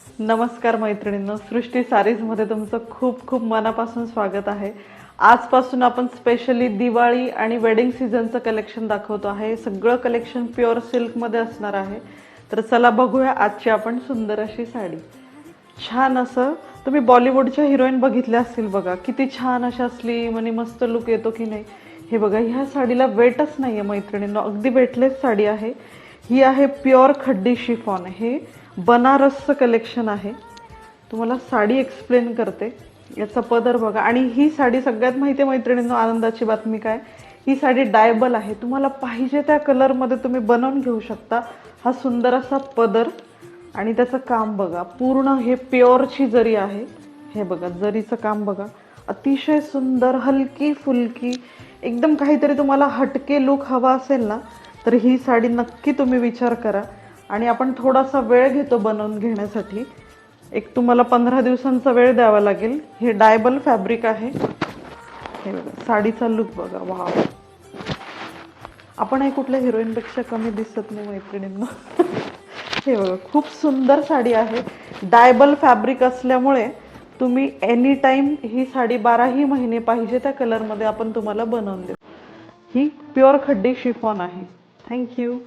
नमस्कार मैत्रिणींनो, सृष्टी सारीजमध्ये तुमचं खूप खूप मनापासून स्वागत आहे। आजपासून आपण स्पेशली दिवाळी आणि वेडिंग सीझनचं कलेक्शन दाखवतो आहे। सगळं कलेक्शन प्युअर सिल्कमध्ये असणार आहे। तर चला बघूया आजची आपण सुंदर अशी साडी। छान असं तुम्ही बॉलिवूडच्या हिरोईन बघितल्या असतील बघा, किती छान अशा स्लीम आणि मस्त लुक येतो की नाही। हे बघा, ह्या साडीला वेटच नाहीये मैत्रिणींनो, अगदी वेटलेस साडी आहे। ही आहे प्युअर खड्डी शिफॉन। हे बनारसचं कलेक्शन आहे। तुम्हाला साडी एक्सप्लेन करते। याचा पदर बघा, आणि ही साडी सगळ्यात माहिती आहे मैत्रिणींनो, आनंदाची बातमी काय, ही साडी डायबल आहे। तुम्हाला पाहिजे त्या कलरमध्ये तुम्ही बनवून घेऊ शकता। हा सुंदर असा पदर आणि त्याचं काम बघा, पूर्ण हे प्युअरची जरी आहे। हे बघा, जरीचं काम बघा, अतिशय सुंदर, हलकी फुलकी, एकदम काहीतरी तुम्हाला हटके लुक हवा असेल ना, तर ही साडी नक्की तुम्ही विचार करा। आणि आपण थोडासा वेळ घेतो बनवून घेण्यासाठी, एक तुम्हाला 15 दिवसांचा वेळ द्यावा लागेल। हे डायबल फॅब्रिक आहे। हे बघा, साडीचा लुक बघा, वाव, आपण हे कुठल्या हिरोईनपेक्षा कमी दिसत नाही मैत्रिणींना। हे बघा, खूप सुंदर साडी आहे। डायबल फॅब्रिक असल्यामुळे तुम्ही एनी टाइम ही साडी 12ही महिने पाहिजे त्या कलरमध्ये आपण तुम्हाला बनवून देऊ। ही प्युअर खड्डी शिफॉन आहे। थँक्यू।